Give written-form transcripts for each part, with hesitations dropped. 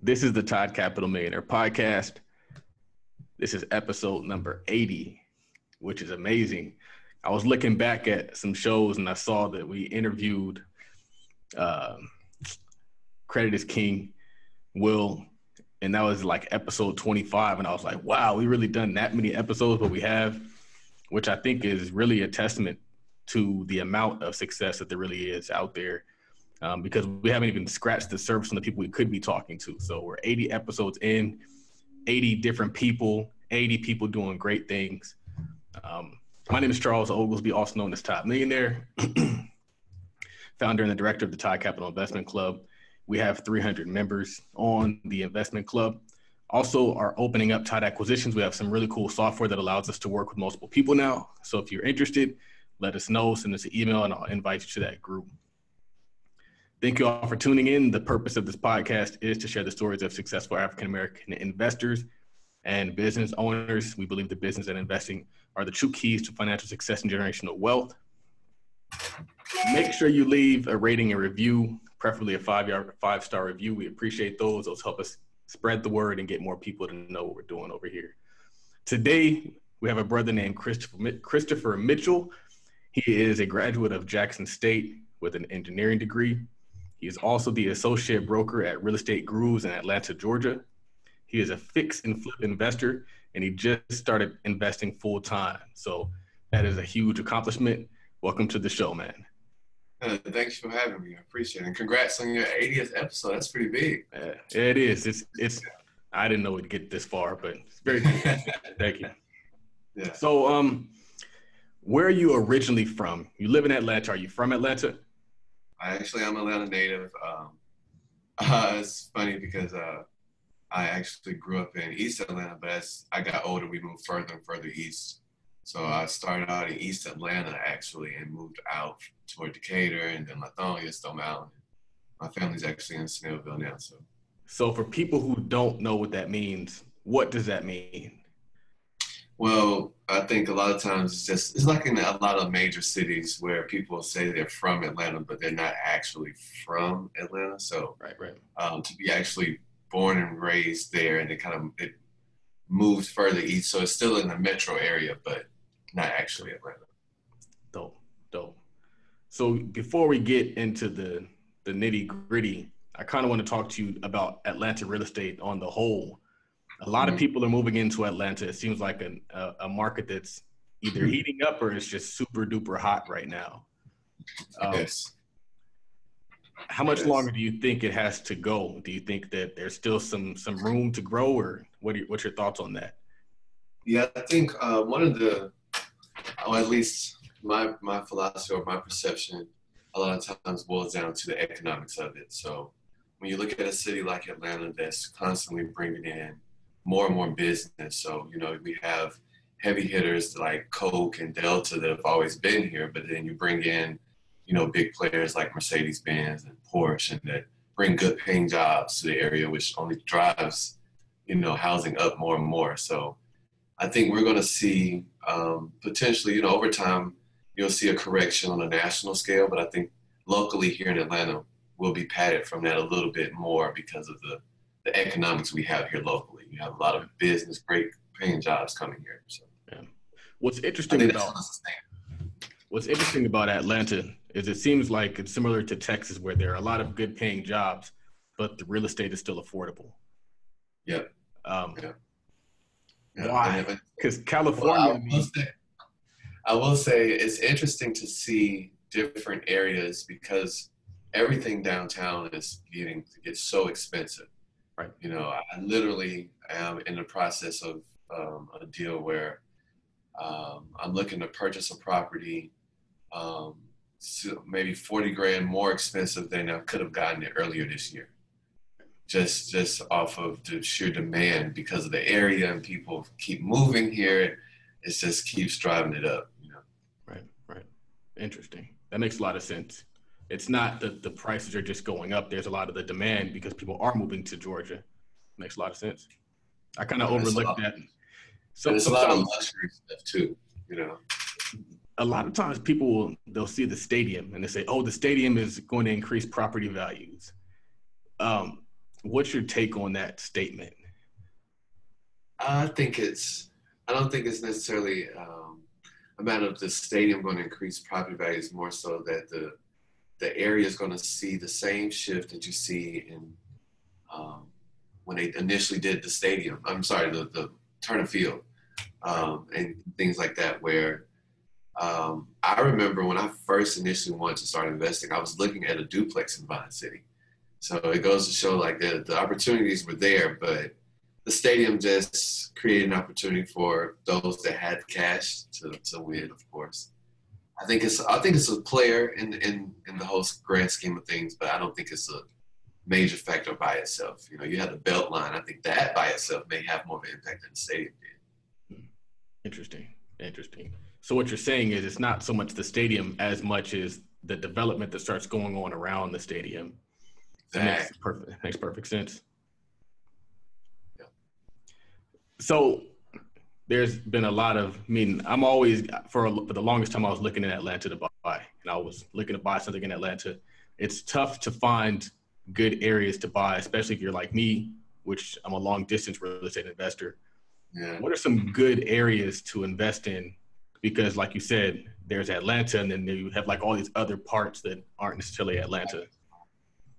This is the Todd Capital Millionaire Podcast. This is episode number 80, which is amazing. I was looking back at some shows and I saw that we interviewed Credit is King, Will, and that was like episode 25. And I was like, wow, we really done that many episodes, but we have, which I think is really a testament to the amount of success that there really is out there. Because we haven't even scratched the surface on the people we could be talking to. So we're 80 episodes in, 80 different people, 80 people doing great things. My name is Charles Oglesby, also known as Todd Millionaire, founder and the director of the Todd Capital Investment Club. We have 300 members on the investment club. Also are opening up Todd Acquisitions. We have some really cool software that allows us to work with multiple people now. So if you're interested, let us know, send us an email, and I'll invite you to that group. Thank you all for tuning in. The purpose of this podcast is to share the stories of successful African-American investors and business owners. We believe that business and investing are the true keys to financial success and generational wealth. Make sure you leave a rating and review, preferably a five-star review. We appreciate those. Those help us spread the word and get more people to know what we're doing over here. Today, we have a brother named Christopher Mitchell. He is a graduate of Jackson State with an engineering degree. He is also the associate broker at Real Estate Grooves in Atlanta, Georgia. He is a fix and flip investor, and he just started investing full time. So that is a huge accomplishment. Welcome to the show, man. Thanks for having me. I appreciate it. And congrats on your 80th episode. That's pretty big. Yeah, it is. It's. I didn't know it'd get this far, but it's very good. Thank you. Yeah. So, where are you originally from? You live in Atlanta. Are you from Atlanta? I'm Atlanta native. It's funny because I actually grew up in East Atlanta, but as I got older, we moved further and further east. So I started out in East Atlanta, actually, and moved out toward Decatur and then Lithonia, Stone Mountain. My family's actually in Snellville now. So for people who don't know what that means, what does that mean? Well, I think a lot of times it's like in a lot of major cities where people say they're from Atlanta, but they're not actually from Atlanta. So right. To be actually born and raised there, and it moved further east. So it's still in the metro area, but not actually Atlanta. Dope. So before we get into the nitty gritty, I kind of want to talk to you about Atlanta real estate on the whole. A lot of people are moving into Atlanta. It seems like a market that's either heating up or it's just super duper hot right now. Yes. How much longer do you think it has to go? Do you think that there's still some room to grow, or what's your thoughts on that? Yeah, I think at least my philosophy or my perception a lot of times boils down to the economics of it. So when you look at a city like Atlanta that's constantly bringing in more and more business. So, we have heavy hitters like Coke and Delta that have always been here, but then you bring in, big players like Mercedes-Benz and Porsche and that bring good paying jobs to the area, which only drives, housing up more and more. So I think we're going to see potentially, over time, you'll see a correction on a national scale, but I think locally here in Atlanta, we'll be padded from that a little bit more because of the economics we have here locally. You have a lot of business, great paying jobs coming here. So, yeah. What's interesting about Atlanta is it seems like it's similar to Texas, where there are a lot of good paying jobs, but the real estate is still affordable. Yeah. Why? Because California. I will say it's interesting to see different areas because everything downtown is getting to get so expensive. Right. I literally am in the process of a deal where I'm looking to purchase a property so maybe $40,000 more expensive than I could have gotten it earlier this year. Just off of the sheer demand because of the area and people keep moving here. It just keeps driving it up. Right. Interesting. That makes a lot of sense. It's not that the prices are just going up. There's a lot of the demand because people are moving to Georgia. Makes a lot of sense. I kind of overlooked that. So it's a lot of luxury stuff too, A lot of times they'll see the stadium and they say, oh, the stadium is going to increase property values. What's your take on that statement? I don't think it's necessarily a matter of the stadium going to increase property values, more so that the area is going to see the same shift that you see in when they initially did the stadium. I'm sorry, the Turner Field and things like that. Where I remember when I first initially wanted to start investing, I was looking at a duplex in Vine City. So it goes to show like the opportunities were there, but the stadium just created an opportunity for those that had cash to win, of course. I think it's a player in the whole grand scheme of things, but I don't think it's a major factor by itself. You know, you have the belt line. I think that by itself may have more of an impact than the stadium did. Interesting. So what you're saying is it's not so much the stadium as much as the development that starts going on around the stadium. That makes perfect sense. Yeah. So there's been a lot of, I'm always, for the longest time, I was looking in Atlanta to buy, and I was looking to buy something in Atlanta. It's tough to find good areas to buy, especially if you're like me, which I'm a long distance real estate investor. Yeah. What are some good areas to invest in? Because like you said, there's Atlanta, and then you have like all these other parts that aren't necessarily Atlanta.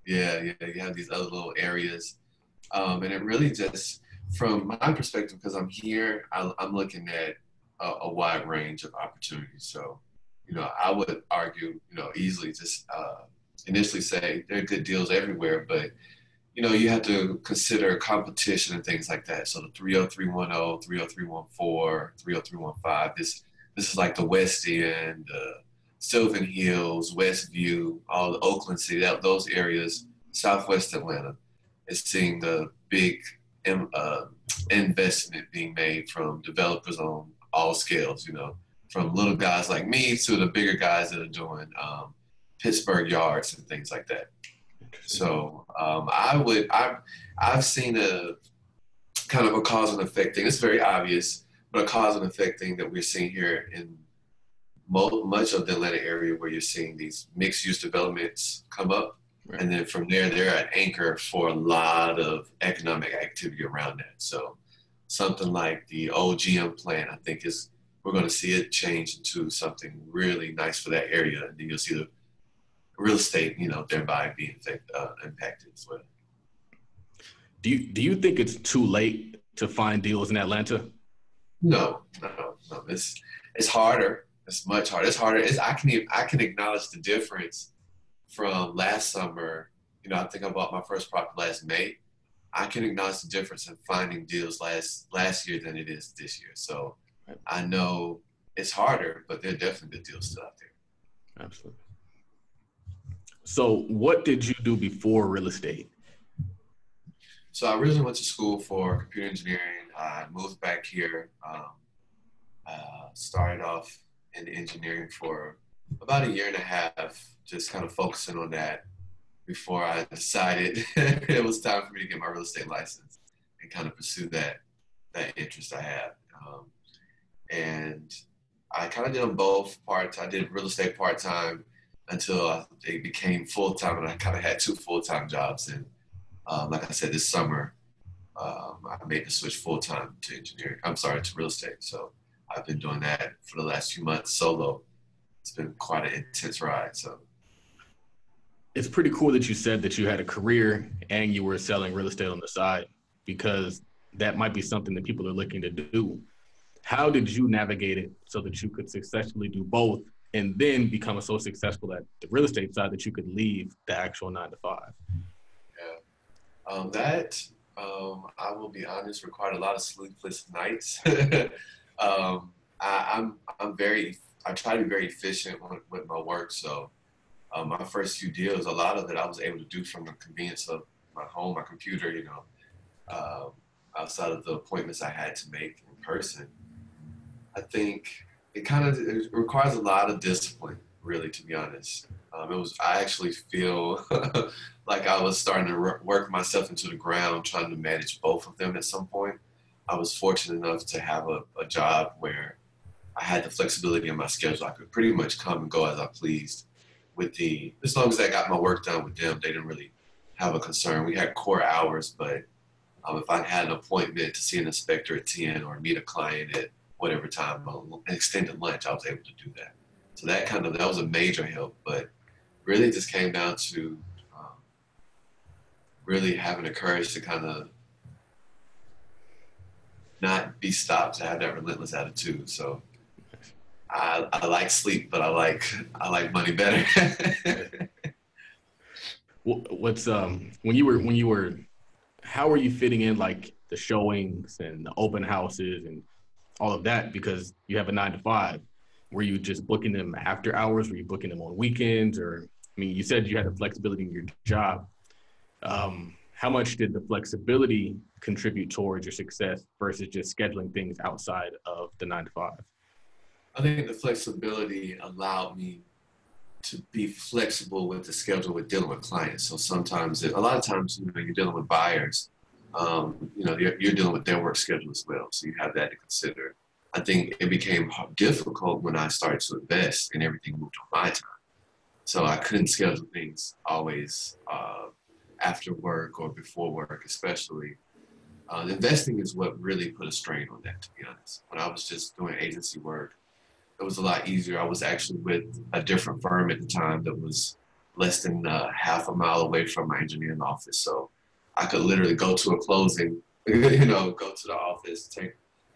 Yeah, you have these other little areas. And it really just, from my perspective, because I'm here, I'm looking at a wide range of opportunities. So, you know, I would argue, you know, easily just initially say there are good deals everywhere, but, you know, you have to consider competition and things like that. So the 30310, 30314, 30315, this is like the West End, Sylvan Hills, Westview, all the Oakland City, those areas, Southwest Atlanta, is seeing the big investment being made from developers on all scales, you know, from little guys like me to the bigger guys that are doing Pittsburgh yards and things like that. So I've seen a kind of a cause and effect thing. It's very obvious, but a cause and effect thing that we're seeing here in much of the Atlanta area, where you're seeing these mixed-use developments come up. Right. And then from there, they're an anchor for a lot of economic activity around that. So something like the old GM plant, I think we're going to see it change into something really nice for that area. And then you'll see the real estate, you know, thereby being impacted as well. Do you think it's too late to find deals in Atlanta? No. It's harder. It's much harder. It's harder. I can acknowledge the difference from last summer. You know, I think I bought my first property last May. I can acknowledge the difference in finding deals last year than it is this year. So I know it's harder, but there are definitely good deals still out there. Absolutely. So what did you do before real estate? So I originally went to school for computer engineering. I moved back here, started off in engineering for about a year and a half, just kind of focusing on that before I decided it was time for me to get my real estate license and kind of pursue that interest I had. And I kind of did them both parts. I did real estate part-time until it became full-time, and I kind of had 2 full-time jobs. And like I said, this summer, I made the switch full-time to real estate. So I've been doing that for the last few months solo. It's been quite an intense ride. So it's pretty cool that you said that you had a career and you were selling real estate on the side, because that might be something that people are looking to do. How did you navigate it so that you could successfully do both and then become so successful at the real estate side that you could leave the actual 9 to 5? Yeah. I will be honest, required a lot of sleepless nights. I try to be very efficient with my work. So my first few deals, a lot of it I was able to do from the convenience of my home, my computer, you know, outside of the appointments I had to make in person. I think it requires a lot of discipline, really, to be honest. I actually feel like I was starting to work myself into the ground trying to manage both of them at some point. I was fortunate enough to have a job where I had the flexibility in my schedule. I could pretty much come and go as I pleased as long as I got my work done with them. They didn't really have a concern. We had core hours, but if I had an appointment to see an inspector at 10 or meet a client at whatever time, an extended lunch, I was able to do that. So that was a major help, but really it just came down to really having the courage to kind of not be stopped, to have that relentless attitude. So I like sleep, but I like money better. What's when you were how were you fitting in like the showings and the open houses and all of that, because you have a 9-to-5? Were you just booking them after hours? Were you booking them on weekends? Or, I mean, you said you had the flexibility in your job. How much did the flexibility contribute towards your success versus just scheduling things outside of the 9-to-5? I think the flexibility allowed me to be flexible with the schedule with dealing with clients. So a lot of times, you're dealing with buyers. You're dealing with their work schedule as well. So you have that to consider. I think it became difficult when I started to invest and everything moved on my time. So I couldn't schedule things always after work or before work, especially. Investing is what really put a strain on that, to be honest. When I was just doing agency work, it was a lot easier. I was actually with a different firm at the time that was less than half a mile away from my engineering office. So I could literally go to a closing, go to the office,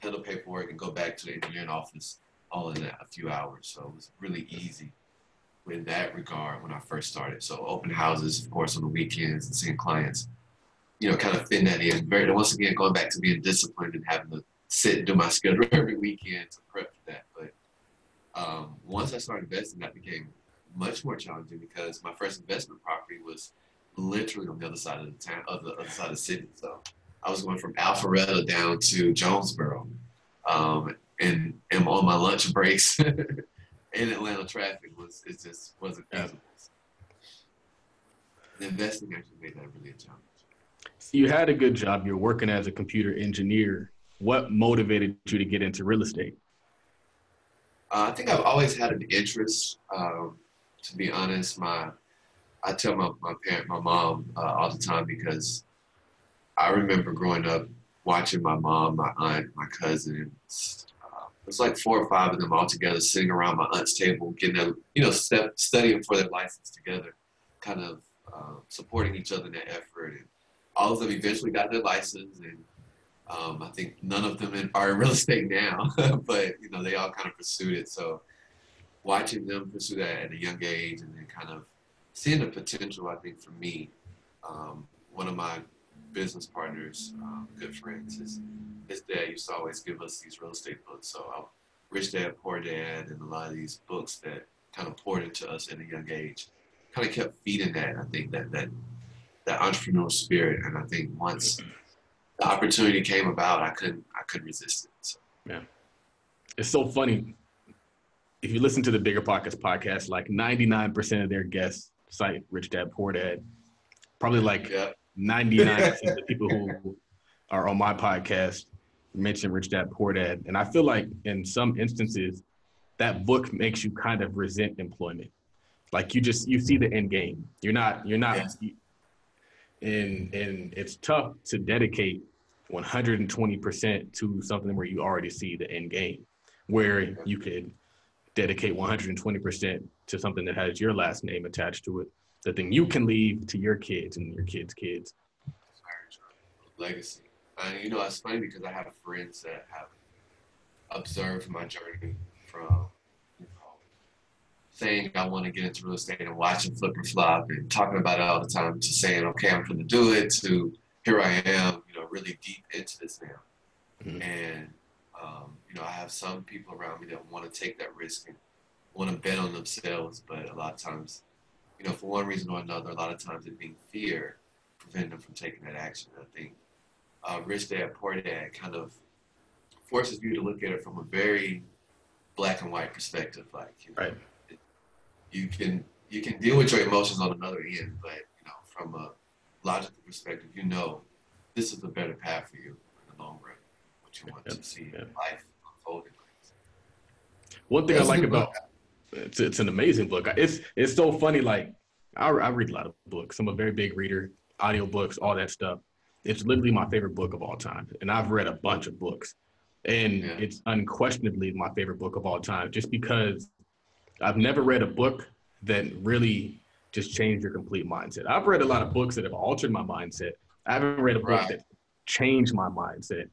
handle paperwork, and go back to the engineering office all in a few hours. So it was really easy in that regard when I first started. So open houses, of course, on the weekends and seeing clients, kind of fit that in. Once again, going back to being disciplined and having to sit and do my schedule every weekend to prep for that. But once I started investing, that became much more challenging because my first investment property was literally on the other side of the town, the other side of the city. So I was going from Alpharetta down to Jonesboro, and on my lunch breaks in Atlanta traffic just wasn't feasible. The investing actually made that really a challenge. So you had a good job. You're working as a computer engineer. What motivated you to get into real estate? I think I've always had an interest. To be honest, I tell my mom all the time, because I remember growing up watching my mom, my aunt, my cousin. It was like 4 or 5 of them all together sitting around my aunt's table, getting them, studying for their license together, kind of supporting each other in that effort. And all of them eventually got their license, and I think none of them are in real estate now, but they all kind of pursued it. So watching them pursue that at a young age, and then kind of seeing the potential, I think for me, one of my business partners, good friends, his dad used to always give us these real estate books. So Rich Dad, Poor Dad, and a lot of these books that kind of poured into us at a young age, kind of kept feeding that. I think that entrepreneurial spirit, and I think once the opportunity came about, I couldn't resist it. So. Yeah, it's so funny. If you listen to the Bigger Pockets podcast, like 99% of their guests cite Rich Dad, Poor Dad. Probably like 99% of the people who are on my podcast mention Rich Dad, Poor Dad. And I feel like in some instances, that book makes you kind of resent employment. Like you see the end game. You're not, and it's tough to dedicate 120% to something where you already see the end game, where you could dedicate 120% to something that has your last name attached to it, the thing you can leave to your kids and your kids' kids. Legacy. It's funny because I have friends that have observed my journey from saying I want to get into real estate and watching flip and flop and talking about it all the time, to saying, okay, I'm going to do it, to here I am, really deep into this now. Mm-hmm. And, I have some people around me that want to take that risk and want to bet on themselves, but a lot of times, for one reason or another, a lot of times it being fear preventing them from taking that action. I think Rich Dad, Poor Dad kind of forces you to look at it from a very black and white perspective. Like, right. You can deal with your emotions on another end, but from a logical perspective, this is a better path for you in the long run. What you want to see in life unfolding. One thing I like about it's an amazing book. It's so funny. Like I read a lot of books. I'm a very big reader. audiobooks, all that stuff. It's literally my favorite book of all time. And I've read a bunch of books. And it's unquestionably my favorite book of all time, just because I've never read a book that really just changed your complete mindset. I've read a lot of books that have altered my mindset. I haven't read a book that changed my mindset.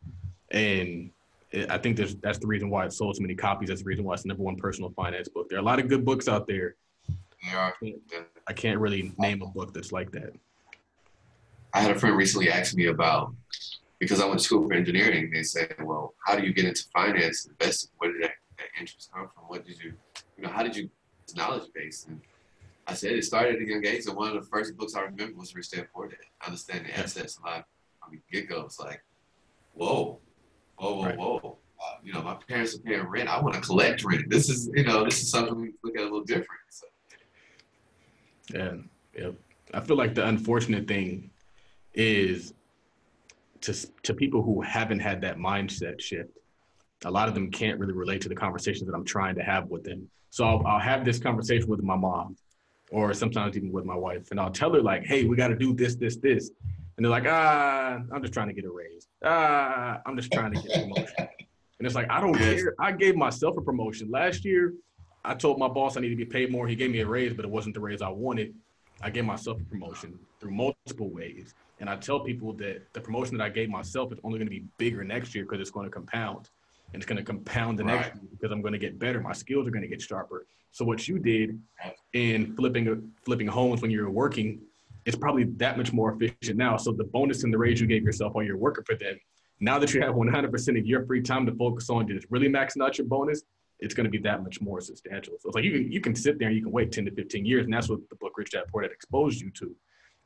And I think that's the reason why it sold so many copies. That's the reason why it's the number one personal finance book. There are a lot of good books out there. I can't really name a book that's like that. I had a friend recently ask me about, because I went to school for engineering, they said, well, how do you get into finance and investing? Where did that interest come from? What did you how did you get knowledge base? And I said it started at a young age, and one of the first books I remember was Rich Dad Poor Dad. Understanding assets and life. I mean, get-go, it's like, whoa. My parents are paying rent. I want to collect rent. This is something we look at a little different. So. Yeah. I feel like the unfortunate thing is to people who haven't had that mindset shift, a lot of them can't really relate to the conversations that I'm trying to have with them. So I'll have this conversation with my mom, or sometimes even with my wife, and I'll tell her like, hey, we got to do this. And they're like, I'm just trying to get a raise. I'm just trying to get a promotion. And it's like, I don't care. I gave myself a promotion. Last year, I told my boss I needed to be paid more. He gave me a raise, but it wasn't the raise I wanted. I gave myself a promotion through multiple ways. And I tell people that the promotion that I gave myself is only going to be bigger next year because it's going to compound. And it's going to compound the next year because I'm going to get better. My skills are going to get sharper. So what you did in flipping homes when you were working, it's probably that much more efficient now. So the bonus and the raise you gave yourself while you're working for them, now that you have 100% of your free time to focus on just really maxing out your bonus, it's going to be that much more substantial. So it's like you can sit there and you can wait 10 to 15 years. And that's what the book Rich Dad Poor Dad exposed you to.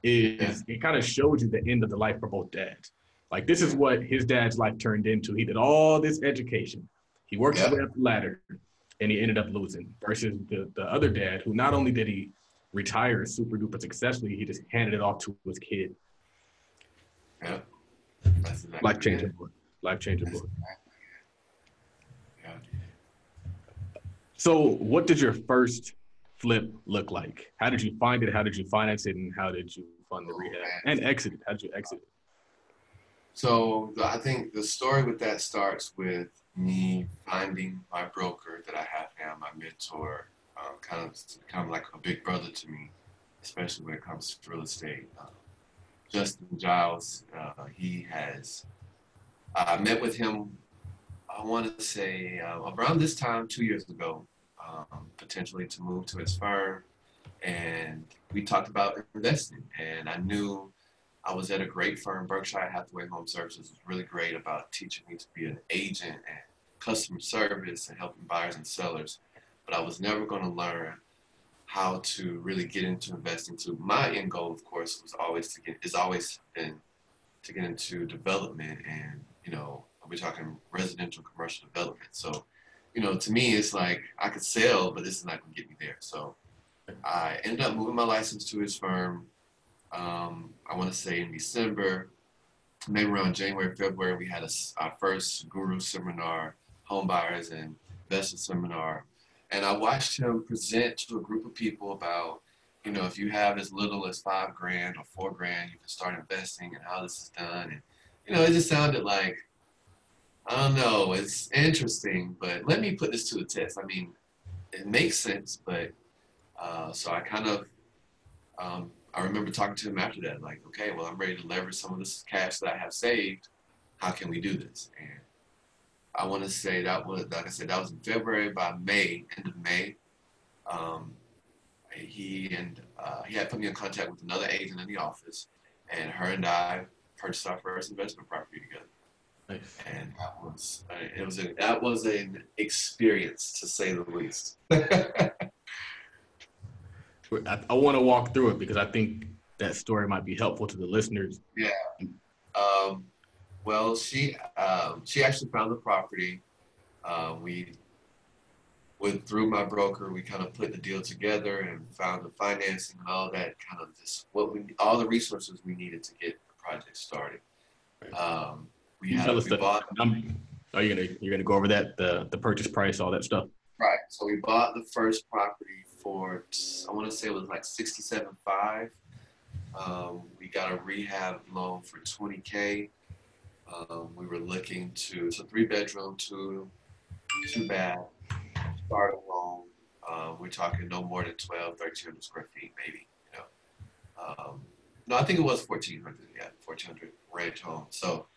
It kind of showed you the end of the life for both dads. Like, this is what his dad's life turned into. He did all this education. He worked his way up the ladder, and he ended up losing. Versus the other dad, who not only did he retire super duper successfully, he just handed it off to his kid. Yeah. Life-changing book. Life-changing book. Yeah. So what did your first flip look like? How did you find it? How did you finance it? And how did you fund the rehab? And exit it? How did you exit it? So I think the story with that starts with me finding my broker that I have now, my mentor, kind of like a big brother to me, especially when it comes to real estate. Justin Giles, I met with him, I want to say around this time 2 years ago, potentially to move to his firm. And we talked about investing, and I knew I was at a great firm. Berkshire Hathaway Home Services was really great about teaching me to be an agent and customer service and helping buyers and sellers. But I was never going to learn how to really get into investing. So my end goal, of course, has always been to get into development, and we're talking residential commercial development. So, to me, it's like I could sell, but this is not going to get me there. So I ended up moving my license to his firm. I want to say in December, maybe around January, February, we had our first guru seminar, home buyers and investors seminar. And I watched him present to a group of people about, if you have as little as $5,000 or $4,000, you can start investing, and how this is done. And, it just sounded like, I don't know, it's interesting, but let me put this to the test. I mean, it makes sense, but so I kind of, I remember talking to him after that, like, okay, well, I'm ready to leverage some of this cash that I have saved. How can we do this? And I want to say that was, like I said, that was in February. By May, end of May, he had put me in contact with another agent in the office, and her and I purchased our first investment property together. Nice. And that was an experience, to say the least. I want to walk through it because I think that story might be helpful to the listeners. Yeah. Well, she actually found the property. We went through my broker. We kind of put the deal together and found the financing and all that, kind of just all the resources we needed to get the project started. You're gonna go over that, the purchase price, all that stuff. Right. So we bought the first property for, I want to say it was like $67,500. We got a rehab loan for $20K. We were looking to, it's a 3-bedroom, two bath, starter home. We're talking no more than 1,300 square feet, maybe, you know. No, I think it was 1,400, yeah, 1,400 ranch home. So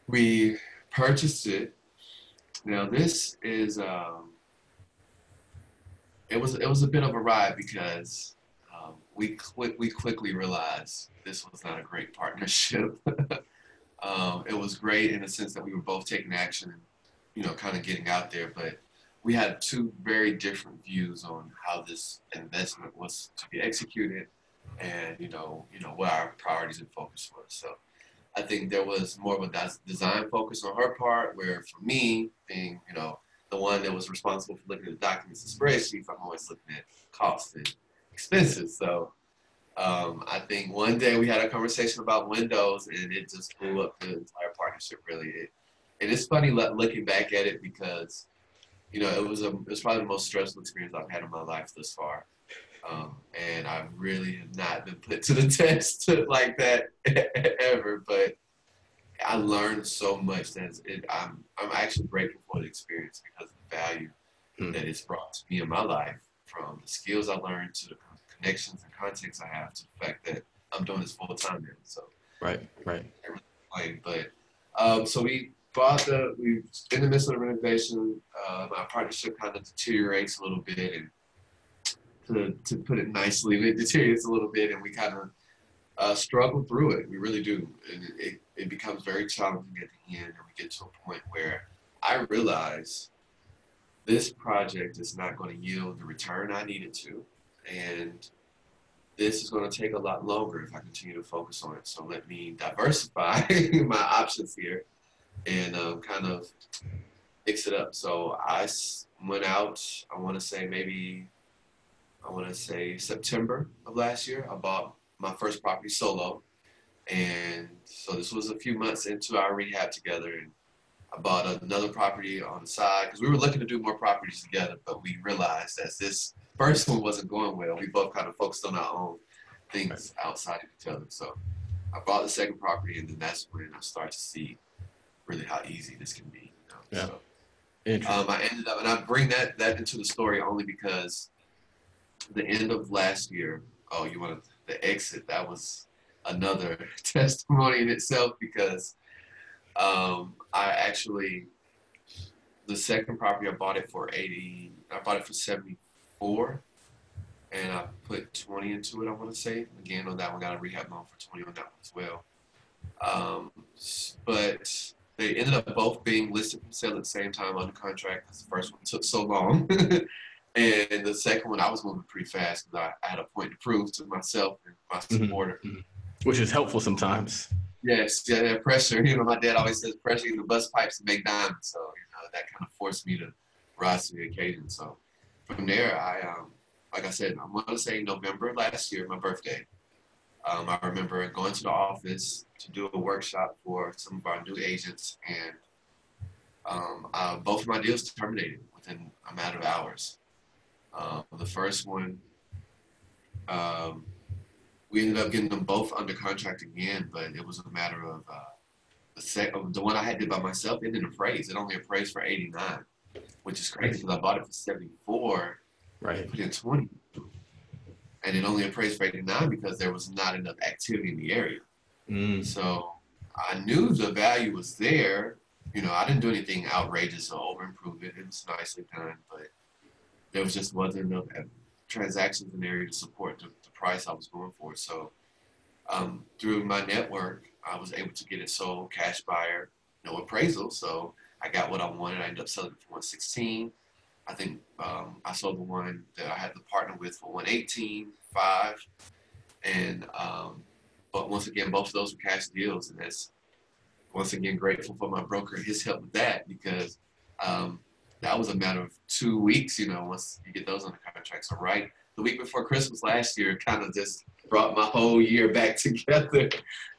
we purchased it. Now this is, it was a bit of a ride because we quickly realized this was not a great partnership. It was great in the sense that we were both taking action and, you know, kind of getting out there, but we had two very different views on how this investment was to be executed, and what our priorities and focus was. So I think there was more of a design focus on her part, where for me, being, the one that was responsible for looking at the documents and spreadsheets, I'm always looking at costs and expenses. So I think one day we had a conversation about windows, and it just blew up the entire partnership, really. And it's funny looking back at it because, it was probably the most stressful experience I've had in my life thus far. And I really have not been put to the test like that ever, but I learned so much that I'm actually grateful for the experience because of the value that it's brought to me in my life, from the skills I learned to the connections and contacts I have to the fact that I'm doing this full time now. So right. But so we in the midst of the renovation, our partnership kind of deteriorates a little bit, and to put it nicely, it deteriorates a little bit, and we kind of struggle through it. We really do, and it becomes very challenging at the end, and we get to a point where I realize this project is not going to yield the return I need it to, and this is going to take a lot longer if I continue to focus on it. So let me diversify my options here and kind of fix it up. So I went out, I want to say September of last year. I bought my first property solo. And so this was a few months into our rehab together. And I bought another property on the side because we were looking to do more properties together, but we realized as this first one wasn't going well, we both kind of focused on our own things outside of each other. So I bought the second property, and then that's when I started to see really how easy this can be. Yeah. So, Interesting. I ended up, and I bring that into the story only because the end of last year, you wanted the exit, that was another testimony in itself because I actually, the second property, I bought it for 74, and I put 20 into it, I want to say. Again, on that one, got a rehab loan for 20 on that one as well. But they ended up both being listed for sale at the same time under contract because the first one took so long. And the second one, I was moving pretty fast because I had a point to prove to myself and my supporter. Mm-hmm. Which is helpful sometimes. Yes, yeah, that pressure. My dad always says pressure in the bust pipes to make diamonds. So, that kind of forced me to rise to the occasion. So from there, like I said, I'm going to say November last year, my birthday. I remember going to the office to do a workshop for some of our new agents, and both of my deals terminated within a matter of hours. The first one, we ended up getting them both under contract again, but it was a matter of the one I had did by myself. It didn't appraise. It only appraised for 89, which is crazy because I bought it for 74. Right. Put in 20, and it only appraised for 89 because there was not enough activity in the area. So I knew the value was there. I didn't do anything outrageous or over improve it. It was nicely done, but there wasn't enough transactions in the area to support the price I was going for. So through my network, I was able to get it sold, cash buyer, no appraisal. So I got what I wanted. I ended up selling it for 116. I think I sold the one that I had to partner with for 118.5. And but once again, both of those were cash deals, and that's once again grateful for my broker, his help with that, because that was a matter of 2 weeks, once you get those on the contract. So right the week before Christmas last year, kind of just brought my whole year back together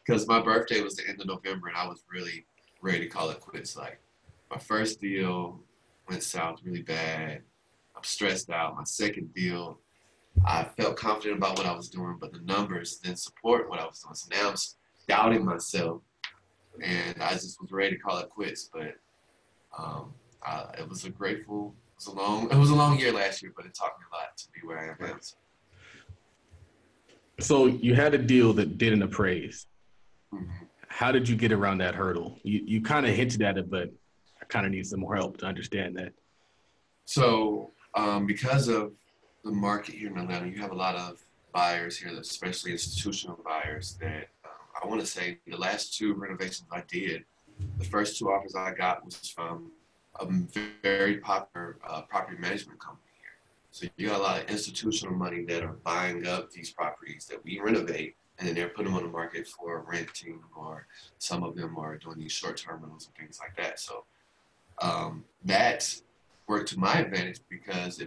because my birthday was the end of November, and I was really ready to call it quits. Like, my first deal went south really bad. I'm stressed out. My second deal, I felt confident about what I was doing, but the numbers didn't support what I was doing. So now I'm doubting myself, and I just was ready to call it quits. But it was it was a long year last year, but it taught me a lot to be where I am now. So you had a deal that didn't appraise. Mm-hmm. How did you get around that hurdle? You kind of hinted at it, but I kind of need some more help to understand that. So because of the market here in Atlanta, you have a lot of buyers here, especially institutional buyers, that I want to say the last 2 renovations I did, the first 2 offers I got was from a very popular property management company here. So you got a lot of institutional money that are buying up these properties that we renovate, and then they're putting them on the market for renting, or some of them are doing these short-term rentals and things like that. So that worked to my advantage, because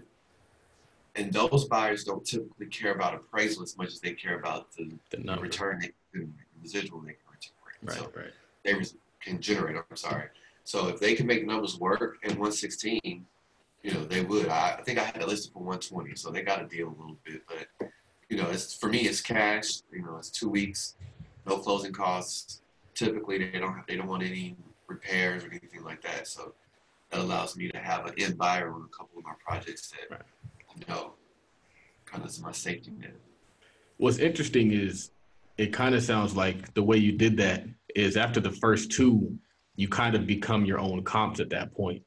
and those buyers don't typically care about appraisal as much as they care about the return, the residual they can generate. Right. They can generate, I'm sorry. So if they can make numbers work in 116, they would. I think I had it listed for 120, so they got a deal a little bit. But, for me, it's cash. It's 2 weeks, no closing costs. Typically, they don't want any repairs or anything like that. So that allows me to have an end buyer on a couple of my projects that, kind of is my safety net. What's interesting is it kind of sounds like the way you did that is after the first 2, you kind of become your own comps at that point.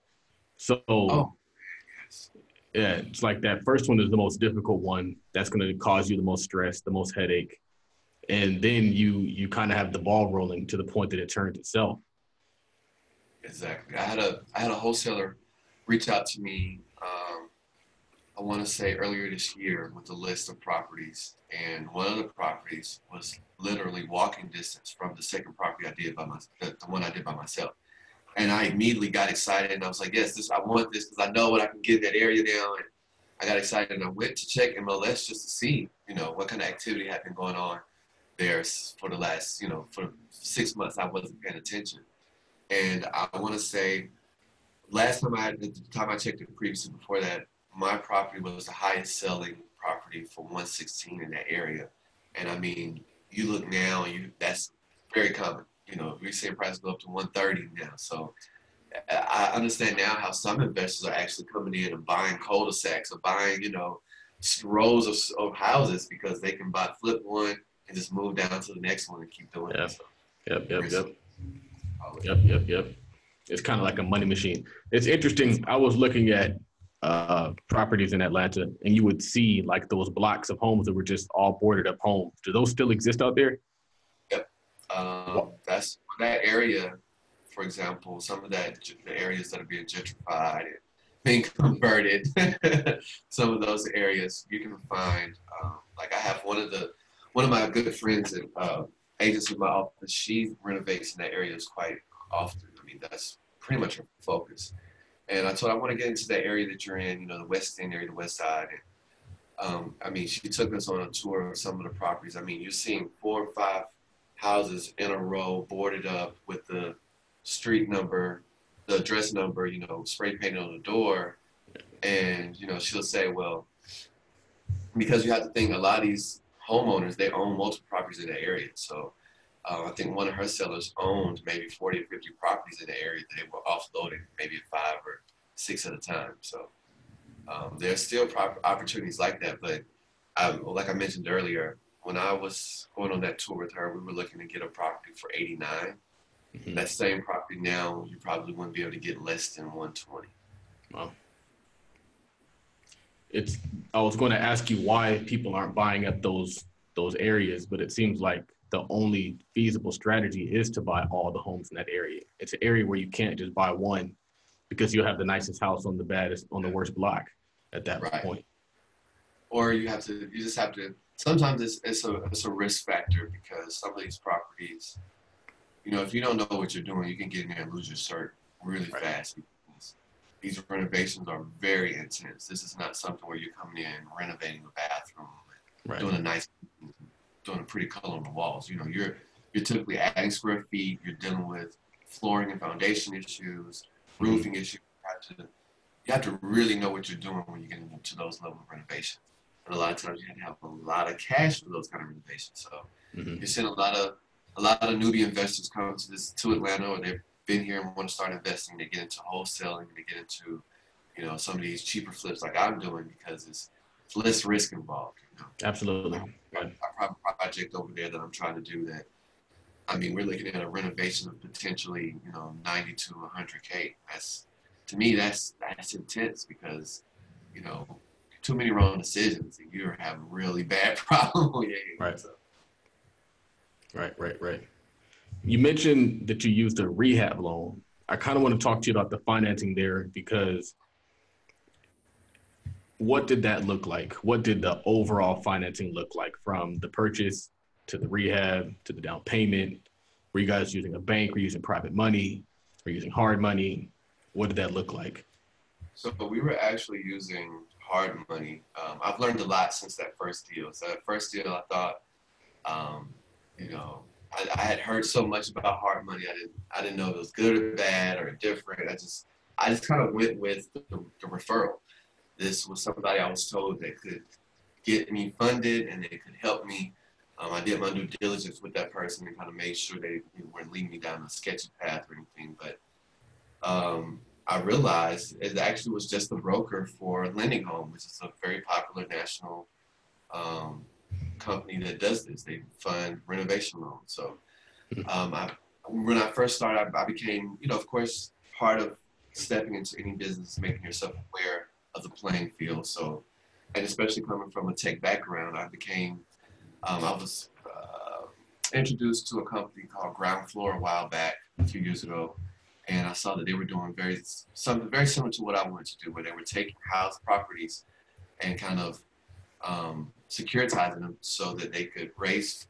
So, yes. Yeah, it's like that first one is the most difficult one. That's going to cause you the most stress, the most headache. And then you kind of have the ball rolling to the point that it turns itself. Exactly. I had a wholesaler reach out to me, I want to say earlier this year, with a list of properties, and one of the properties was literally walking distance from the second property I did the one I did by myself. And I immediately got excited, and I was like, yes, I want this, because I know what I can get that area now. And I got excited, and I went to check MLS just to see, what kind of activity had been going on there for the last, for 6 months. I wasn't paying attention. And I want to say, the time I checked it previously before that, my property was the highest selling property for 116 in that area. And I mean, you look now, that's very common. We see prices go up to 130 now. So I understand now how some investors are actually coming in and buying cul-de-sacs, or buying, rows of houses, because they can flip one and just move down to the next one and keep doing it. So, Yep. It's kind of like a money machine. It's interesting. I was looking at properties in Atlanta, and you would see like those blocks of homes that were just all boarded up homes. Do those still exist out there? Yep. That's that area, for example, some of the areas that are being gentrified and being converted, some of those areas you can find, like I have one of my good friends and agents in my office, she renovates in that areas quite often. I mean, that's pretty much her focus. And I told her, I want to get into that area that you're in, the West End area, the West Side. And, I mean, she took us on a tour of some of the properties. I mean, you're seeing 4 or 5 houses in a row boarded up with the street number, the address number, spray painted on the door. And, she'll say, well, because you have to think, a lot of these homeowners, they own multiple properties in the area. So I think one of her sellers owned maybe 40 or 50 properties in the area that they were offloading maybe 5 or 6 at a time. So there's still opportunities like that. But like I mentioned earlier, when I was going on that tour with her, we were looking to get a property for 89. Mm-hmm. That same property now, you probably wouldn't be able to get less than 120. Wow. I was going to ask you why people aren't buying up those areas, but it seems like the only feasible strategy is to buy all the homes in that area. It's an area where you can't just buy one, because you'll have the nicest house on the worst block at that point. Or you just have to. Sometimes it's a risk factor, because some of these properties, if you don't know what you're doing, you can get in there and lose your cert really fast. These renovations are very intense. This is not something where you're coming in and renovating a bathroom, doing a pretty color on the walls. You're typically adding square feet. You're dealing with flooring and foundation issues, roofing issues. You have to really know what you're doing when you get into those level of renovations. And a lot of times you have to have a lot of cash for those kind of renovations. So Mm-hmm. you're seeing a lot of newbie investors come to Atlanta, or they've been here and want to start investing. They get into wholesaling, they get into, you know, some of these cheaper flips like I'm doing, because it's less risk involved. You know, Absolutely. Right. I have a project over there that I'm trying to do that. I mean, we're looking at a renovation of potentially, you know, 90 to 100K. That's, to me, that's intense, because, you know, too many wrong decisions and you're having a really bad problem with your Right. so. Right. You mentioned that you used a rehab loan. I kind of want to talk to you about the financing there, because what did that look like? What did the overall financing look like, from the purchase to the rehab to the down payment? Were you guys using a bank? Were you using private money? Were you using hard money? What did that look like? So we were actually using hard money. I've learned a lot since that first deal. So that first deal, I thought, you know, I had heard so much about hard money. I didn't know if it was good or bad or different. I just kind of went with the referral. This was somebody I was told that could get me funded and they could help me. I did my due diligence with that person and kind of made sure they weren't leading me down a sketchy path or anything. But I realized it actually was just the broker for Lending Home, which is a very popular national company that does this. They fund renovation loans. So when I first started, I became, you know, of course, part of stepping into any business, making yourself aware of the playing field. So, and especially coming from a tech background, I was introduced to a company called Ground Floor a while back, a few years ago. And I saw that they were doing something very similar to what I wanted to do, where they were taking house properties and kind of securitizing them so that they could raise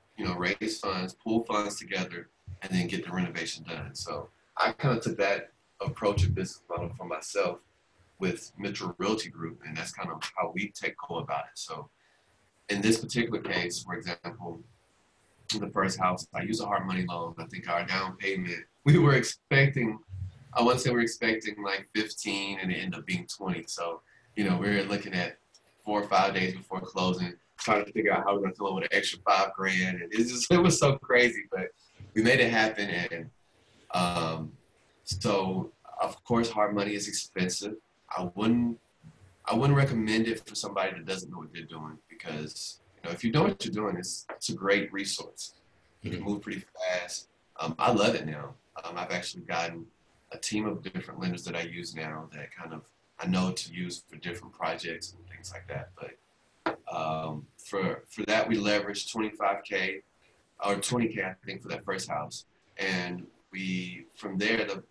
funds, pool funds together, and then get the renovation done. So I kind of took that approach of business model for myself with Mitchell Realty Group, and that's kind of how we go about it. So in this particular case, for example, in the first house, I used a hard money loan. I think our down payment, we were expecting like 15, and it ended up being 20. So, you know, we were looking at 4 or 5 days before closing, trying to figure out how we're going to come up with an extra $5,000. And it was so crazy, but we made it happen. And so, of course, hard money is expensive. I wouldn't recommend it for somebody that doesn't know what they're doing, because, you know, if you know what you're doing, it's a great resource. You can move pretty fast. I love it now. I've actually gotten a team of different lenders that I use now that kind of I know to use for different projects and things like that. But for that, we leveraged 25K or 20K, I think, for that first house. And from there, the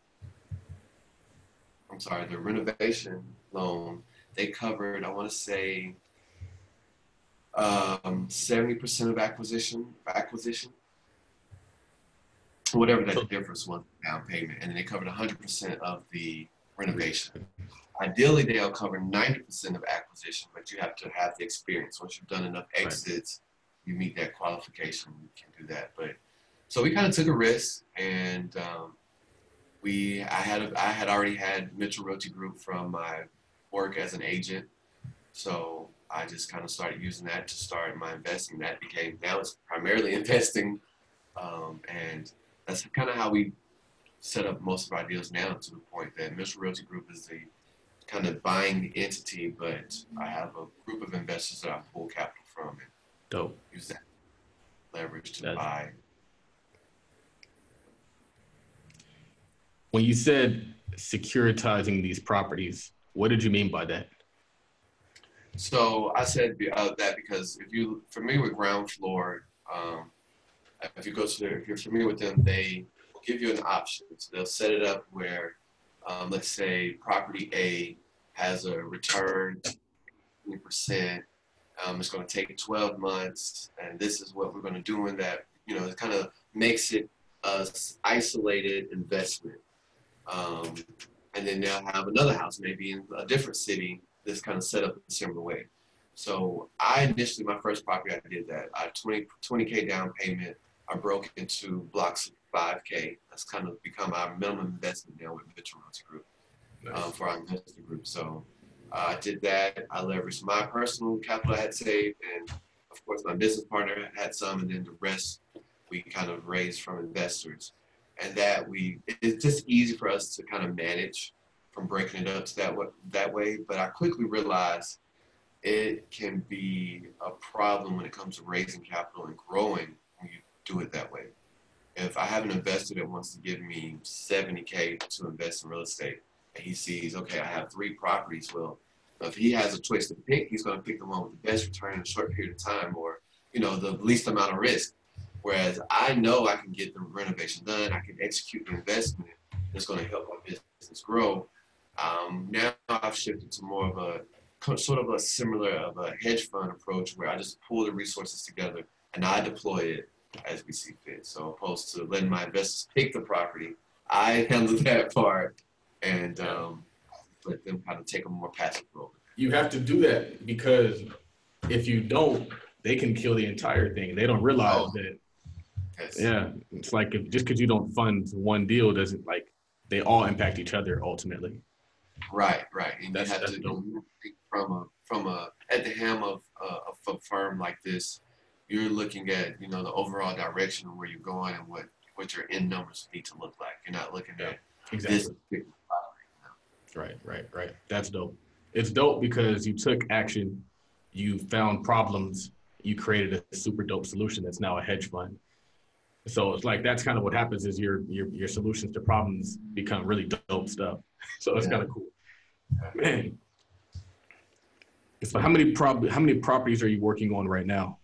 renovation loan, they covered, I want to say, 70% of acquisition, whatever that difference was, down payment, and then they covered 100% of the renovation. Ideally, they'll cover 90% of acquisition, but you have to have the experience. Once you've done enough exits, you meet that qualification, you can do that. But so we kind of took a risk, and I had already had Mitchell Realty Group from my work as an agent, so I just kind of started using that to start my investing. Now it's primarily investing, and that's kind of how we set up most of our deals now, to the point that Mitchell Realty Group is the kind of buying the entity, but I have a group of investors that I pull capital from and Dope. use that leverage to buy. When you said securitizing these properties, what did you mean by that? So I said that because if you're familiar with Ground Floor, if you're familiar with them, they will give you an option. So they'll set it up where, let's say property A has a return 20%. It's going to take 12 months, and this is what we're going to do in that. You know, it kind of makes it a isolated investment. And then they'll have another house, maybe in a different city, that's kind of set up in a similar way. So my first property, I did that. I 20K down payment. I broke into blocks of 5K. That's kind of become our minimum investment now with Mitchell Realty Group. Nice. For our investor group. So I did that. I leveraged my personal capital I had saved, and of course my business partner had some, and then the rest we kind of raised from investors. And it's just easy for us to kind of manage from breaking it up to that way. But I quickly realized it can be a problem when it comes to raising capital and growing when you do it that way. If I have an investor that wants to give me $70K to invest in real estate, and he sees, okay, I have 3 properties. Well, if he has a choice to pick, he's going to pick the one with the best return in a short period of time, or the least amount of risk. Whereas I know I can get the renovation done, I can execute the investment that's going to help my business grow. Now I've shifted to more of a sort of a similar of a hedge fund approach where I just pull the resources together and I deploy it as we see fit. So opposed to letting my investors pick the property, I handle that part and let them kind of take a more passive role. You have to do that because if you don't, they can kill the entire thing. They don't realize that. Yes. Yeah, it's like just because you don't fund one deal doesn't they all impact each other ultimately. Right. And you have to think from at the helm of a firm like this. You're looking at the overall direction of where you're going and what your end numbers need to look like. You're not looking at this. Right. That's dope. It's dope because you took action, you found problems, you created a super dope solution that's now a hedge fund. So it's like that's kind of what happens is your solutions to problems become really dope stuff. So it's kind of cool. Man. So how many properties are you working on right now?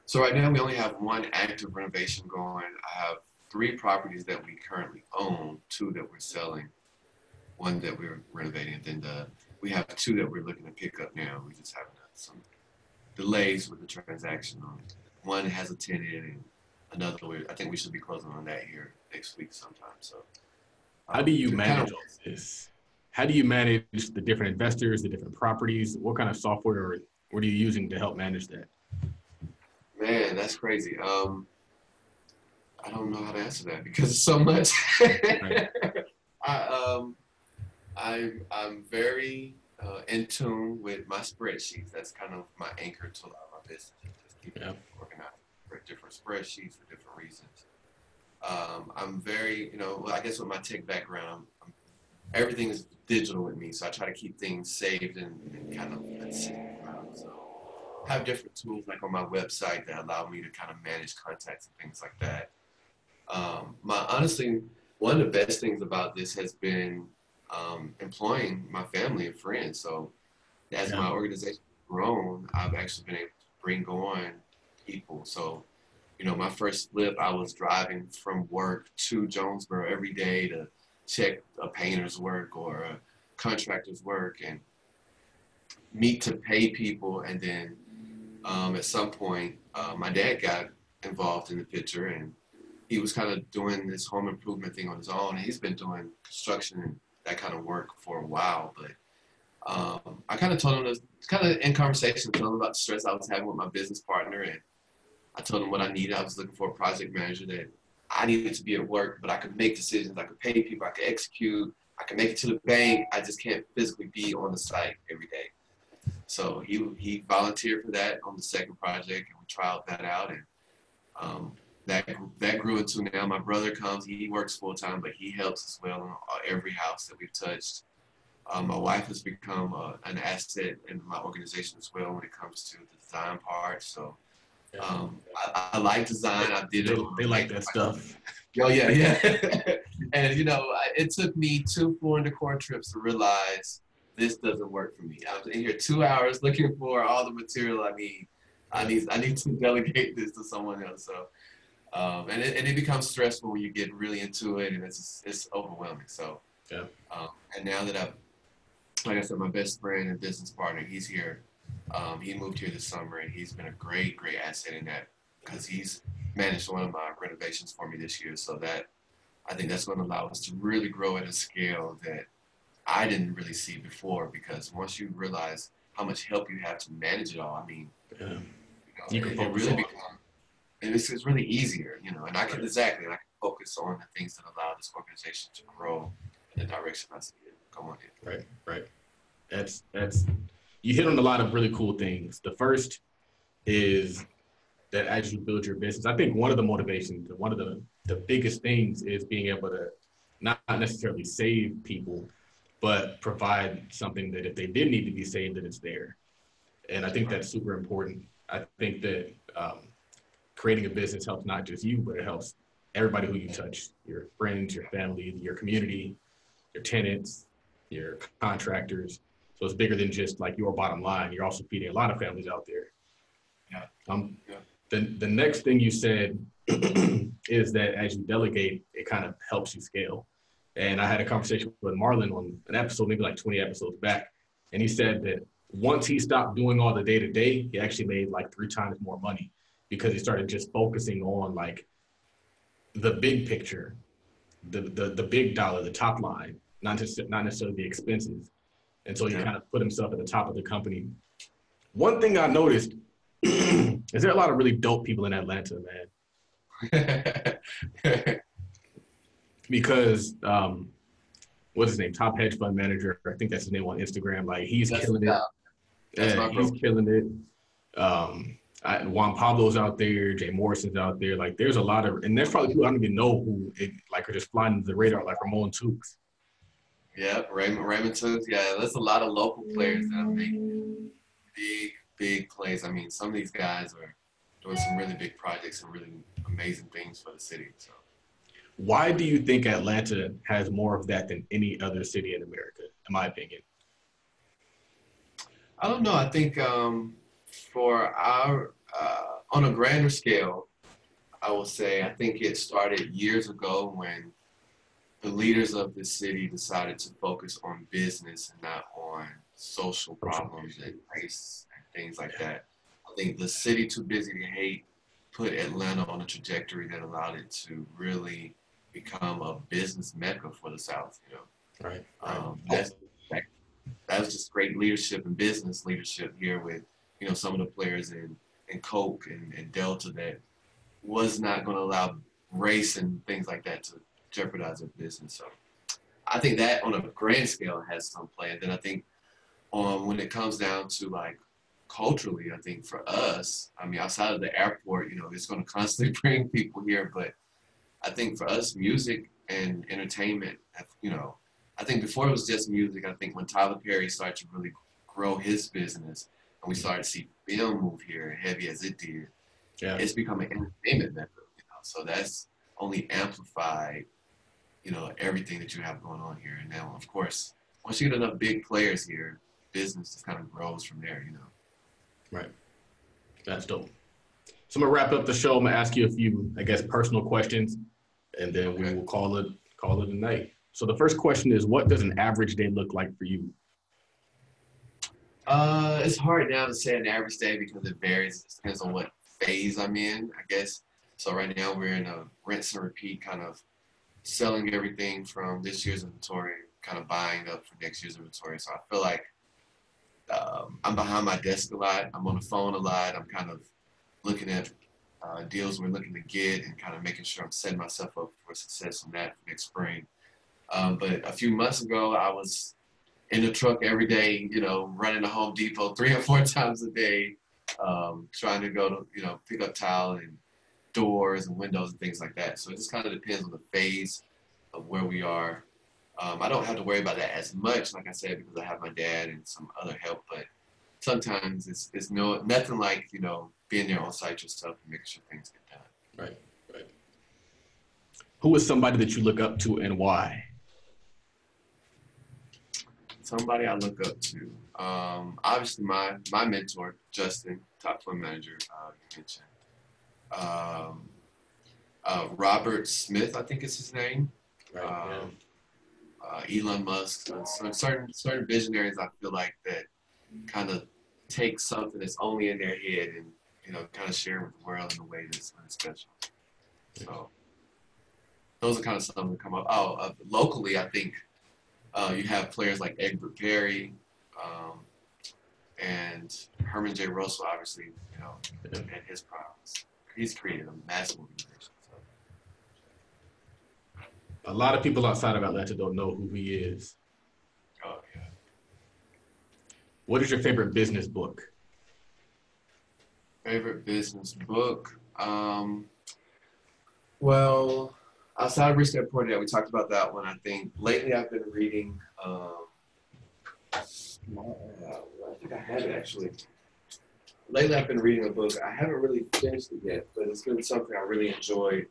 So right now we only have 1 active renovation going. I have 3 properties that we currently own, 2 that we're selling, 1 that we're renovating, and then we have 2 that we're looking to pick up now. We just have some delays with the transaction on it. 1 has a tenant and another I think we should be closing on that here next week sometime. So how do you manage all this? How do you manage the different investors, the different properties? What kind of software or what are you using to help manage that? Man, that's crazy. I don't know how to answer that because it's so much. Right. I'm very in tune with my spreadsheets. That's kind of my anchor to a lot of my business. Just keep it organized for different spreadsheets for different reasons. I'm very, I guess with my tech background, everything is digital with me, so I try to keep things saved and kind of so I have different tools like on my website that allow me to kind of manage contacts and things like that. Honestly, one of the best things about this has been employing my family and friends. So as my organization has grown, I've actually been able to bring on people. So, my first flip, I was driving from work to Jonesboro every day to check a painter's work or a contractor's work and meet to pay people. And then at some point, my dad got involved in the picture and he was kind of doing this home improvement thing on his own. And he's been doing construction and that kind of work for a while. But I kind of told him, kind of in conversation, told him about the stress I was having with my business partner. And I told him what I needed. I was looking for a project manager that I needed to be at work, but I could make decisions. I could pay people. I could execute. I could make it to the bank. I just can't physically be on the site every day. So he volunteered for that on the second project, and we trialed that out. And that grew into now my brother comes. He works full time, but he helps as well on every house that we've touched. My wife has become an asset in my organization as well when it comes to the design part. So I like design. I did it. They like that stuff. Oh yeah. And it took me 2 Floor & Decor trips to realize this doesn't work for me. I was in here 2 hours looking for all the material I need. I need to delegate this to someone else. So, and it becomes stressful when you get really into it, and it's overwhelming. So, and now that like I said, my best friend and business partner, he's here. He moved here this summer, and he's been a great asset in that because he's managed one of my renovations for me this year. So I think that's going to allow us to really grow at a scale that I didn't really see before. Because once you realize how much help you have to manage it all, I mean, you can it really becomes, and it's really easier, and I can focus on the things that allow this organization to grow in the direction I see it going in. Right. That's you hit on a lot of really cool things. The first is that as you build your business, I think one of the motivations, one of the biggest things is being able to not necessarily save people, but provide something that if they did need to be saved, that it's there. And I think that's super important. I think that creating a business helps not just you, but it helps everybody who you touch, your friends, your family, your community, your tenants, your contractors. So it's bigger than just like your bottom line. You're also feeding a lot of families out there. Yeah. The next thing you said is that as you delegate, it kind of helps you scale. And I had a conversation with Marlon on an episode, maybe like 20 episodes back. And he said that once he stopped doing all the day-to-day, he actually made like 3 times more money because he started just focusing on like the big picture, the big dollar, the top line, not necessarily the expenses. And so he kind of put himself at the top of the company. One thing I noticed is there a lot of really dope people in Atlanta, man. Because what's his name? Top hedge fund manager. I think that's his name on Instagram. Like he's killing it. Yeah, he's killing it. Juan Pablo's out there. Jay Morrison's out there. Like there's a lot of, and there's probably people I don't even know who like are just flying under the radar, like Ramon Tukes. Yeah, Raymond Tukes. Yeah, there's a lot of local players that are making big plays. I mean, some of these guys are doing some really big projects and really amazing things for the city. So. Why do you think Atlanta has more of that than any other city in America, in my opinion? I don't know. I think for our, on a grander scale, I will say I think it started years ago when the leaders of the city decided to focus on business and not on social problems and race and things like that. I think the city too busy to hate put Atlanta on a trajectory that allowed it to really become a business mecca for the South, you know. Right. That was just great leadership and business leadership here with, you know, some of the players in Coke and Delta that was not going to allow race and things like that to jeopardize their business. So I think that on a grand scale has some play. And then I think when it comes down to like culturally, I think for us, I mean, outside of the airport, you know, it's going to constantly bring people here. But I think for us, music and entertainment, you know, I think before it was just music, I think when Tyler Perry started to really grow his business and we started to see film move here heavy as it did, it's become an entertainment mecca, you know. So that's only amplified, you know, everything that you have going on here. And now, of course, once you get enough big players here, business just kind of grows from there, you know. Right. That's dope. So I'm going to wrap up the show. I'm going to ask you a few, I guess, personal questions, and then we will call it a night. So the first question is, what does an average day look like for you? It's hard now to say an average day because it varies. It depends on what phase I'm in, I guess. So right now we're in a rinse and repeat, kind of selling everything from this year's inventory, kind of buying up for next year's inventory. So I feel like I'm behind my desk a lot. I'm on the phone a lot. I'm kind of looking at deals we're looking to get and kind of making sure I'm setting myself up for success on that next spring. But a few months ago, I was in the truck every day, you know, running to Home Depot 3 or 4 times a day, trying to go to, you know, pick up tile and doors and windows and things like that. So it just kind of depends on the phase of where we are. I don't have to worry about that as much, like I said, because I have my dad and some other help. But sometimes it's nothing like, you know, being there on site yourself and making sure things get done. Right. Who is somebody that you look up to and why? Somebody I look up to. Obviously, my mentor, Justin, top fund manager, you mentioned. Robert Smith, I think is his name. Right. Elon Musk. Certain visionaries, I feel like that kind of take something that's only in their head and, you know, kind of share it with the world in a way that's really special. So those are kind of some that come up. Locally, I think you have players like Egbert Perry and Herman J. Russell, obviously, you know, at his prowess. He's created a massive organization. A lot of people outside of Atlanta don't know who he is. Oh, yeah. What is your favorite business book? Favorite business book? Well, outside of Rich Dad Poor Dad, we talked about that one. I think lately I've been reading. I think I have it actually. Lately I've been reading a book. I haven't really finished it yet, but it's been something I really enjoyed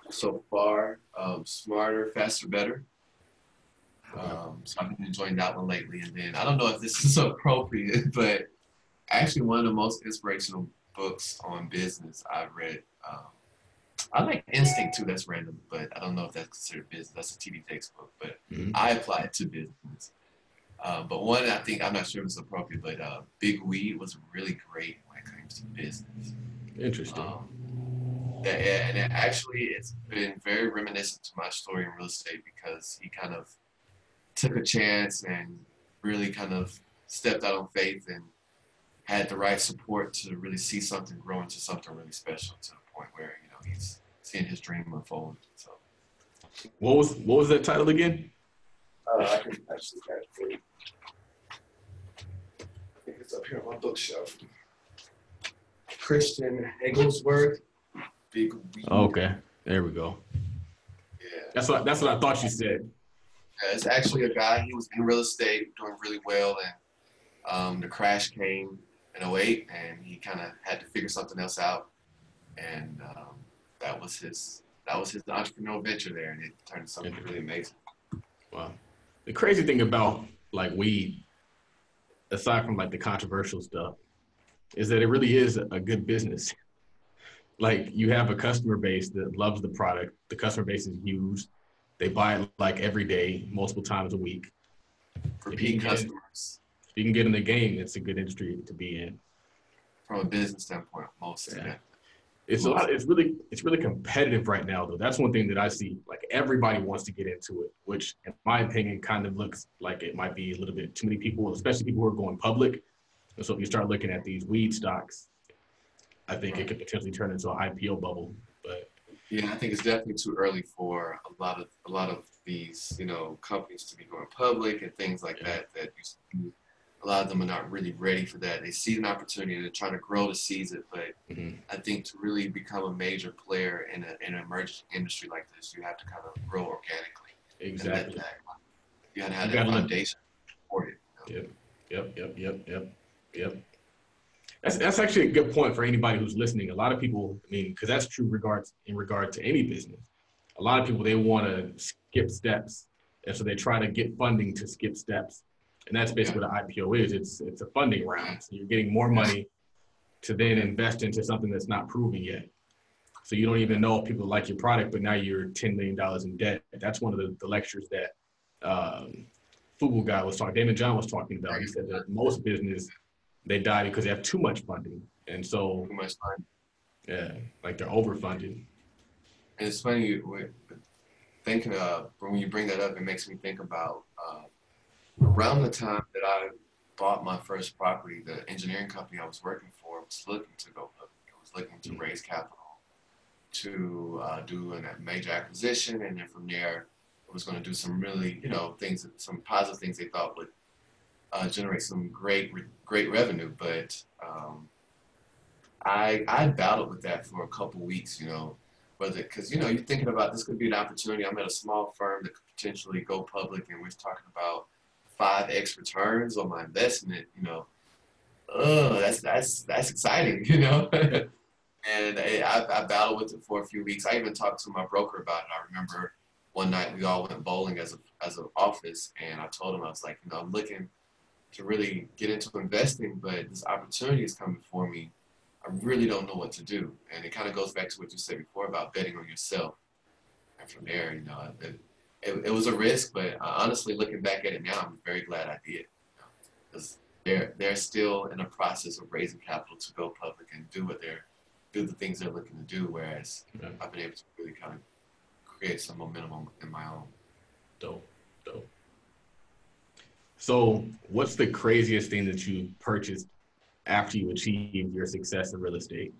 so far. Smarter, Faster, Better. So I've been enjoying that one lately. And then I don't know if this is appropriate, but actually one of the most inspirational books on business I've read. I like Instinct too. That's random, but I don't know if that's considered business. That's a TD Jakes book, but I apply it to business. But one, I think, I'm not sure if it's appropriate, but Big Weed was really great when it comes to business. Interesting. And actually, it's been very reminiscent to my story in real estate because he kind of took a chance and really kind of stepped out on faith and had the right support to really see something grow into something really special to the point where, he's seeing his dream unfold. So, what was that title again? I can actually grab it for you. I think it's up here on my bookshelf. Christian Higglesworth, Big Weed. Okay, there we go. Yeah, that's what I thought you said. Yeah, it's actually a guy. He was in real estate, doing really well, and the crash came in 2008, and he kind of had to figure something else out, and that was his entrepreneurial venture there, and it turned into something really amazing. Wow. The crazy thing about like weed, aside from like the controversial stuff, is that it really is a good business. Like you have a customer base that loves the product. The customer base is huge. They buy it like every day, multiple times a week. Repeat customers. If you can get in the game, it's a good industry to be in. From a business standpoint, most of it. It's really competitive right now, though. That's one thing that I see. Like everybody wants to get into it, which, in my opinion, kind of looks like it might be a little bit too many people, especially people who are going public. And so, if you start looking at these weed stocks, I think it could potentially turn into an IPO bubble. But yeah, I think it's definitely too early for a lot of these companies to be going public and things like that. That a lot of them are not really ready for that. They see an opportunity and they're trying to grow to seize it. But I think to really become a major player in an emerging industry like this, you have to kind of grow organically. Exactly. You got to have that foundation for it. Yep. That's actually a good point for anybody who's listening. A lot of people, because that's true in regard to any business. A lot of people, they want to skip steps. And so they try to get funding to skip steps. And that's basically what an IPO is. It's a funding round. So you're getting more money to then invest into something that's not proven yet. So you don't even know if people like your product, but now you're $10 million in debt. That's one of the lectures that Fubu guy was talking, Damon John was talking about. He said that most business, they die because they have too much funding. And so, too much funding. Yeah, like they're overfunded. And it's funny, thinking of, when you bring that up, it makes me think about around the time that I bought my first property, the engineering company I was working for was looking to go public. It was looking to raise capital to do a major acquisition, and then from there, it was going to do some really, things, some positive things they thought would generate some great revenue. But I battled with that for a couple weeks, because you're thinking about this could be an opportunity. I'm at a small firm that could potentially go public, and we're talking about 5x returns on my investment. That's exciting, And I battled with it for a few weeks. I even talked to my broker about it. I remember one night we all went bowling as an office, and I told him, I was like, I'm looking to really get into investing, but this opportunity is coming for me. I really don't know what to do. And it kind of goes back to what you said before about betting on yourself. And from there, it was a risk, but honestly, looking back at it now, I'm very glad I did. Because they're still in a process of raising capital to go public and do the things they're looking to do, whereas I've been able to really kind of create some momentum in my own. Dope. So what's the craziest thing that you purchased after you achieved your success in real estate?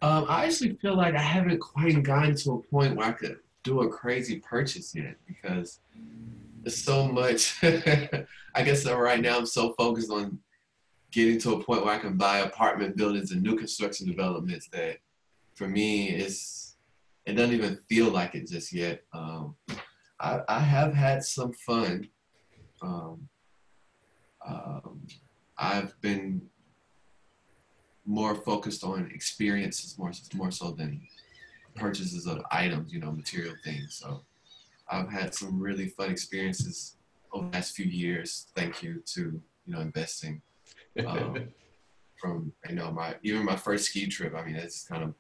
I actually feel like I haven't quite gotten to a point where I could do a crazy purchase yet, because so much. I guess that right now I'm so focused on getting to a point where I can buy apartment buildings and new construction developments that for me it doesn't even feel like it just yet. I have had some fun. I've been more focused on experiences more so than purchases of items, material things. So I've had some really fun experiences over the last few years. Thank you to, investing. From, my first ski trip. I mean, it's kind of,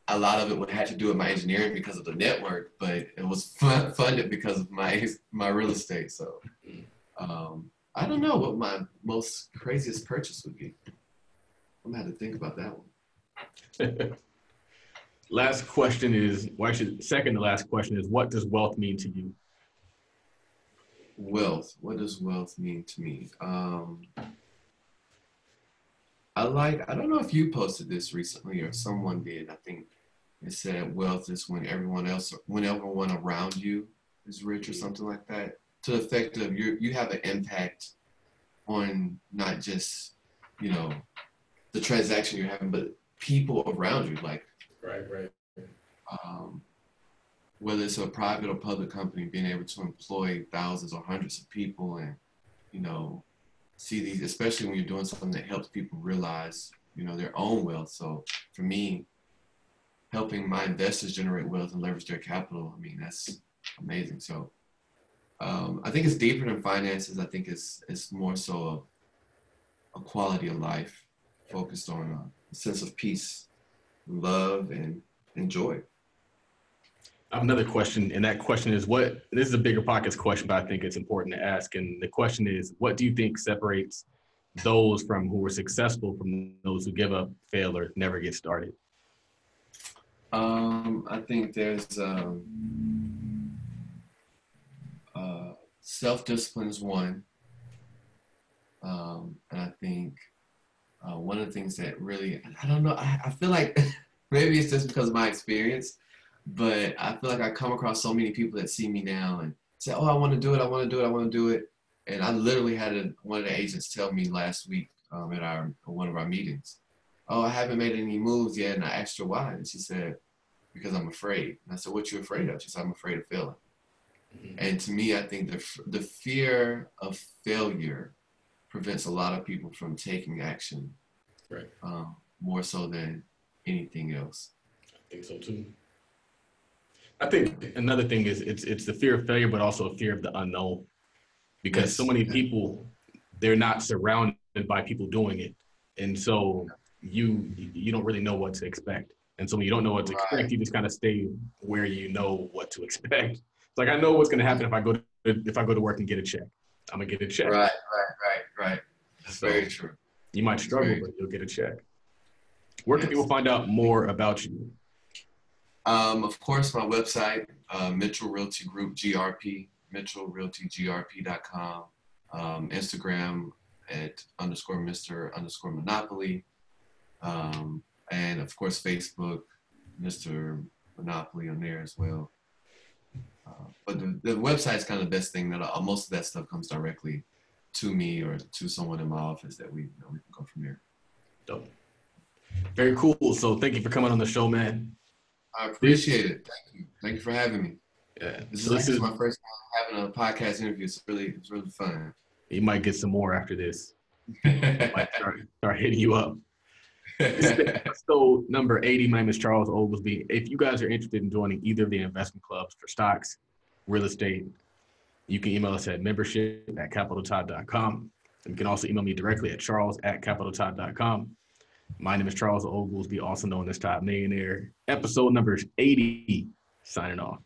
a lot of it had to do with my engineering because of the network, but it was funded because of my real estate. So I don't know what my most craziest purchase would be. I'm gonna have to think about that one. Last question is, second to last question is, what does wealth mean to you? Wealth. What does wealth mean to me? I don't know if you posted this recently or someone did. I think it said wealth is when everyone around you is rich or something like that. To the effect of you have an impact on not just, the transaction you're having, but people around you. Like, right. Whether it's a private or public company, being able to employ thousands or hundreds of people and, see these, especially when you're doing something that helps people realize, their own wealth. So for me, helping my investors generate wealth and leverage their capital, I mean, that's amazing. So I think it's deeper than finances. I think it's more so a quality of life focused on a sense of peace, love, and joy. I have another question, and that question is this is a bigger pockets question, but I think it's important to ask. And the question is, what do you think separates those from who are successful from those who give up, fail, or never get started? I think there's self-discipline is one. And I think one of the things that really, I don't know, I feel like maybe it's just because of my experience, but I feel like I come across so many people that see me now and say, oh, I want to do it. And I literally had one of the agents tell me last week at one of our meetings, oh, I haven't made any moves yet. And I asked her why. And she said, because I'm afraid. And I said, what you afraid of? She said, I'm afraid of failing. Mm-hmm. And to me, I think the fear of failure prevents a lot of people from taking action, right? More so than anything else. I think so too. I think another thing is it's the fear of failure, but also a fear of the unknown, because so many people, they're not surrounded by people doing it, and so you don't really know what to expect. And so when you don't know what to expect, you just kind of stay where you know what to expect. It's like, I know what's going to happen if I go to work and get a check. I'm gonna get a check. Right. That's very true. You might struggle, but you'll get a check. Where can people find out more about you? Of course, my website, Mitchell Realty Group, GRP, MitchellRealtyGRP.com. Instagram at _Mr_Monopoly. And of course, Facebook, Mr. Monopoly on there as well. But the website is kind of the best thing. That most of that stuff comes directly to me or to someone in my office that we can go from there. Dope. Very cool. So thank you for coming on the show, man. I appreciate it. Thank you for having me. Yeah. This is my first time having a podcast interview. It's really fun. You might get some more after this. Might start hitting you up. This is episode number 80. My name is Charles Oglesby. If you guys are interested in joining either of the investment clubs for stocks, real estate, you can email us at membership@capitaltod.com. You can also email me directly at charles@capitaltod.com. My name is Charles Oglesby, also known as Todd Millionaire. Episode number 80. Signing off.